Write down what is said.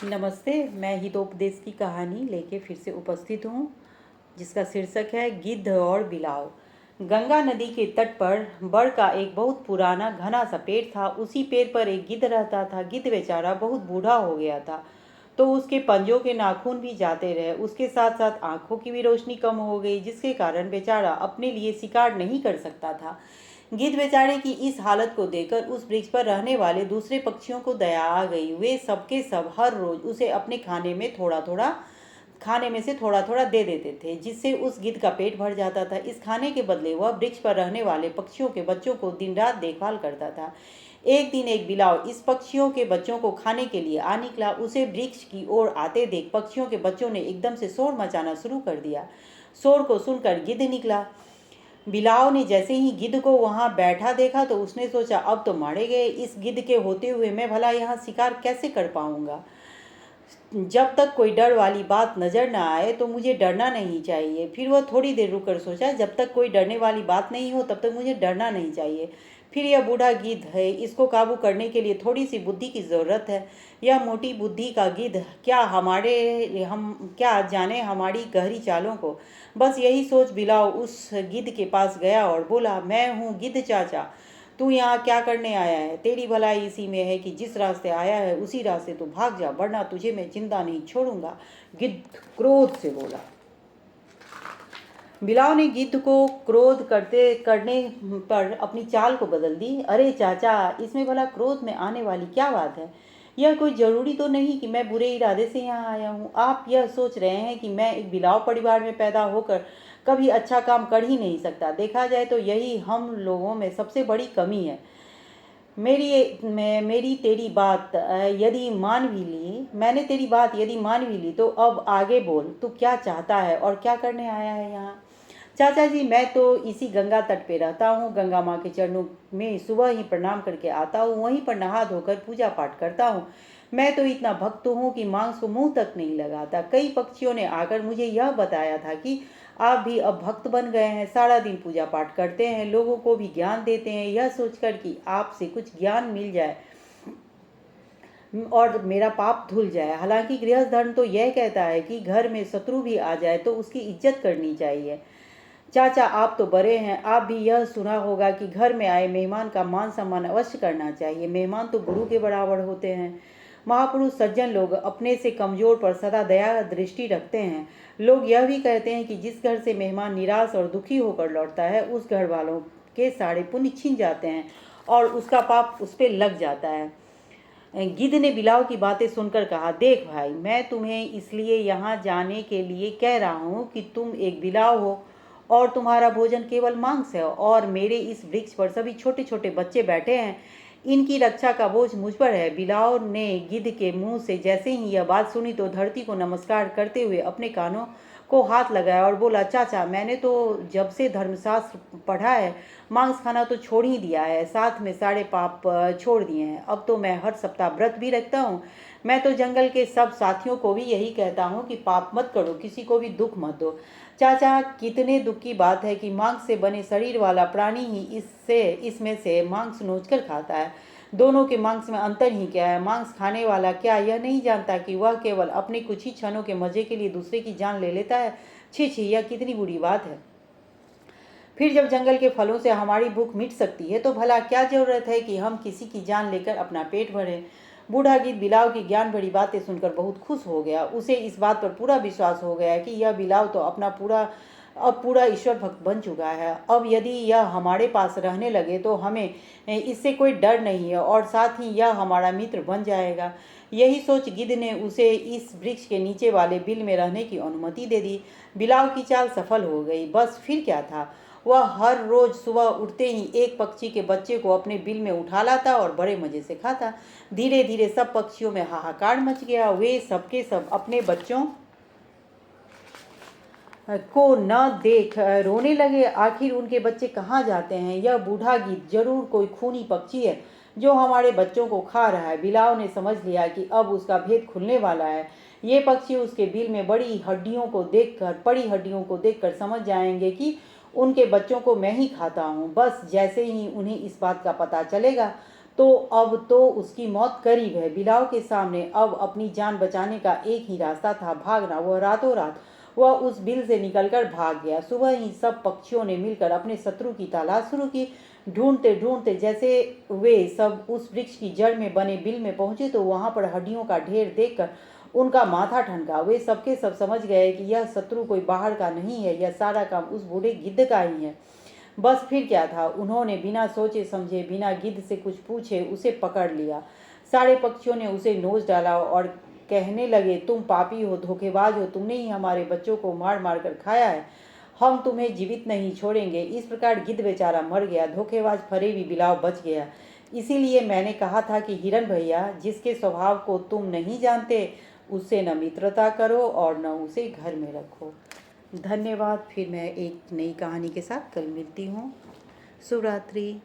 नमस्ते। मैं हितोपदेश की कहानी लेके फिर से उपस्थित हूँ, जिसका शीर्षक है गिद्ध और बिलाव। गंगा नदी के तट पर बड़ का एक बहुत पुराना घना सा पेड़ था। उसी पेड़ पर एक गिद्ध रहता था। गिद्ध बेचारा बहुत बूढ़ा हो गया था, तो उसके पंजों के नाखून भी जाते रहे। उसके साथ साथ आंखों की भी रोशनी कम हो गई, जिसके कारण बेचारा अपने लिए शिकार नहीं कर सकता था। गिद्ध बेचारे की इस हालत को देखकर उस वृक्ष पर रहने वाले दूसरे पक्षियों को दया आ गई। वे सबके सब हर रोज उसे अपने खाने में से थोड़ा थोड़ा दे देते थे, जिससे उस गिद्ध का पेट भर जाता था। इस खाने के बदले वह वृक्ष पर रहने वाले पक्षियों के बच्चों को दिन रात देखभाल करता था। एक दिन एक बिलाव इस पक्षियों के बच्चों को खाने के लिए आ निकला। उसे वृक्ष की ओर आते देख पक्षियों के बच्चों ने एकदम से शोर मचाना शुरू कर दिया। शोर को सुनकर गिद्ध निकला। बिलाव ने जैसे ही गिद्ध को वहां बैठा देखा तो उसने सोचा, अब तो मारे गए। इस गिद्ध के होते हुए मैं भला यहाँ शिकार कैसे कर पाऊंगा। जब तक कोई डर वाली बात नजर न आए तो मुझे डरना नहीं चाहिए। फिर वह थोड़ी देर रुककर सोचा, जब तक कोई डरने वाली बात नहीं हो तब तक मुझे डरना नहीं चाहिए। फिर यह बूढ़ा गिद्ध है, इसको काबू करने के लिए थोड़ी सी बुद्धि की ज़रूरत है। यह मोटी बुद्धि का गिद्ध हम क्या जाने हमारी गहरी चालों को। बस यही सोच बिलाव उस गिद्ध के पास गया और बोला, मैं हूँ गिद्ध चाचा, तू यहाँ क्या करने आया है? तेरी भलाई इसी में है कि जिस रास्ते आया है उसी रास्ते तू भाग जा, वरना तुझे मैं जिंदा नहीं छोड़ूंगा। गिद्ध क्रोध से बोला। बिलाव ने गिद्ध को क्रोध करने पर अपनी चाल को बदल दी। अरे चाचा, इसमें भला क्रोध में आने वाली क्या बात है? यह कोई जरूरी तो नहीं कि मैं बुरे इरादे से यहाँ आया हूँ। आप यह सोच रहे हैं कि मैं एक बिलाव परिवार में पैदा होकर कभी अच्छा काम कर ही नहीं सकता। देखा जाए तो यही हम लोगों में सबसे बड़ी कमी है। मेरी तेरी बात यदि मान भी ली मैंने तेरी बात यदि मान भी ली तो अब आगे बोल, तू क्या चाहता है और क्या करने आया है यहाँ? चाचा जी, मैं तो इसी गंगा तट पे रहता हूँ। गंगा माँ के चरणों में सुबह ही प्रणाम करके आता हूँ, वहीं पर नहा धोकर पूजा पाठ करता हूँ। मैं तो इतना भक्त हूँ कि मांस को मुंह तक नहीं लगाता। कई पक्षियों ने आकर मुझे यह बताया था कि आप भी अब भक्त बन गए हैं, सारा दिन पूजा पाठ करते हैं, लोगों को भी ज्ञान देते हैं, यह सोचकर कि आपसे कुछ ज्ञान मिल जाए और मेरा पाप धुल जाए। हालांकि गृहस्थ धर्म तो यह कहता है कि घर में शत्रु भी आ जाए तो उसकी इज्जत करनी चाहिए। चाचा, आप तो बड़े हैं, आप भी यह सुना होगा कि घर में आए मेहमान का मान सम्मान अवश्य करना चाहिए। मेहमान तो गुरु के बराबर होते हैं। महापुरुष सज्जन लोग अपने से कमजोर पर सदा दया दृष्टि रखते हैं। लोग यह भी कहते हैं कि जिस घर से मेहमान निराश और दुखी होकर लौटता है उस घर वालों के सारे पुण्य छिन जाते हैं और उसका पाप उस पर लग जाता है। गिद्ध ने बिलाव की बातें सुनकर कहा, देख भाई, मैं तुम्हें इसलिए यहाँ जाने के लिए कह रहा हूँ कि तुम एक बिलाव हो और तुम्हारा भोजन केवल मांस है, और मेरे इस वृक्ष पर सभी छोटे छोटे बच्चे बैठे हैं, इनकी रक्षा का बोझ मुझ पर है। बिलाव ने गिद्ध के मुंह से जैसे ही यह बात सुनी तो धरती को नमस्कार करते हुए अपने कानों को हाथ लगाया और बोला, चाचा, मैंने तो जब से धर्मशास्त्र पढ़ा है मांस खाना तो छोड़ ही दिया है, साथ में सारे पाप छोड़ दिए हैं। अब तो मैं हर सप्ताह व्रत भी रखता हूँ। मैं तो जंगल के सब साथियों को भी यही कहता हूँ कि पाप मत करो, किसी को भी दुख मत दो। चाचा, कितने दुख की बात है कि मांस से बने शरीर वाला प्राणी ही इसमें से मांस नोच कर खाता है। दोनों के मांस में अंतर ही क्या है? मांस खाने वाला क्या यह नहीं जानता कि वह केवल अपने कुछ ही क्षणों के मजे के लिए दूसरे की जान ले लेता है? छी छी, यह कितनी बुरी बात है। फिर जब जंगल के फलों से हमारी भूख मिट सकती है तो भला क्या जरूरत है कि हम किसी की जान लेकर अपना पेट भरें? बूढ़ा गिद्ध बिलाव की ज्ञान भरी बातें सुनकर बहुत खुश हो गया। उसे इस बात पर पूरा विश्वास हो गया कि यह बिलाव तो अब पूरा ईश्वर भक्त बन चुका है। अब यदि यह हमारे पास रहने लगे तो हमें इससे कोई डर नहीं है और साथ ही यह हमारा मित्र बन जाएगा। यही सोच गिद्ध ने उसे इस वृक्ष के नीचे वाले बिल में रहने की अनुमति दे दी। बिलाव की चाल सफल हो गई। बस फिर क्या था, वह हर रोज सुबह उठते ही एक पक्षी के बच्चे को अपने बिल में उठा लाता और बड़े मजे से खाता। धीरे धीरे सब पक्षियों में हाहाकार मच गया। वे सबके सब अपने बच्चों को न देख रोने लगे। आखिर उनके बच्चे कहाँ जाते हैं? यह बूढ़ा गिद्ध जरूर कोई खूनी पक्षी है जो हमारे बच्चों को खा रहा है। बिलाव ने समझ लिया कि अब उसका भेद खुलने वाला है। ये पक्षी उसके बिल में पड़ी हड्डियों को देखकर समझ जाएंगे कि उनके बच्चों को मैं ही खाता हूँ। बस जैसे ही उन्हें इस बात का पता चलेगा तो अब तो उसकी मौत करीब है। बिलाव के सामने अब अपनी जान बचाने का एक ही रास्ता था, भागना। वह रातों रात वह उस बिल से निकलकर भाग गया। सुबह ही सब पक्षियों ने मिलकर अपने शत्रु की तलाश शुरू की। ढूंढते ढूंढते जैसे वे सब उस वृक्ष की जड़ में बने बिल में पहुंचे तो वहां पर हड्डियों का ढेर देखकर उनका माथा ठनका। वे सबके सब समझ गए कि यह शत्रु कोई बाहर का नहीं है, यह सारा काम उस बूढ़े गिद्ध का ही है। बस फिर क्या था, उन्होंने बिना सोचे समझे, बिना गिद्ध से कुछ पूछे उसे पकड़ लिया। सारे पक्षियों ने उसे नोच डाला और कहने लगे, तुम पापी हो, धोखेबाज हो, तुमने ही हमारे बच्चों को मार मार कर खाया है, हम तुम्हें जीवित नहीं छोड़ेंगे। इस प्रकार गिद्ध बेचारा मर गया, धोखेबाज फरेबी बिलाव बच गया। इसीलिए मैंने कहा था कि हिरन भैया, जिसके स्वभाव को तुम नहीं जानते उससे न मित्रता करो और न उसे घर में रखो। धन्यवाद। फिर मैं एक नई कहानी के साथ कल मिलती हूँ। शुभ रात्रि।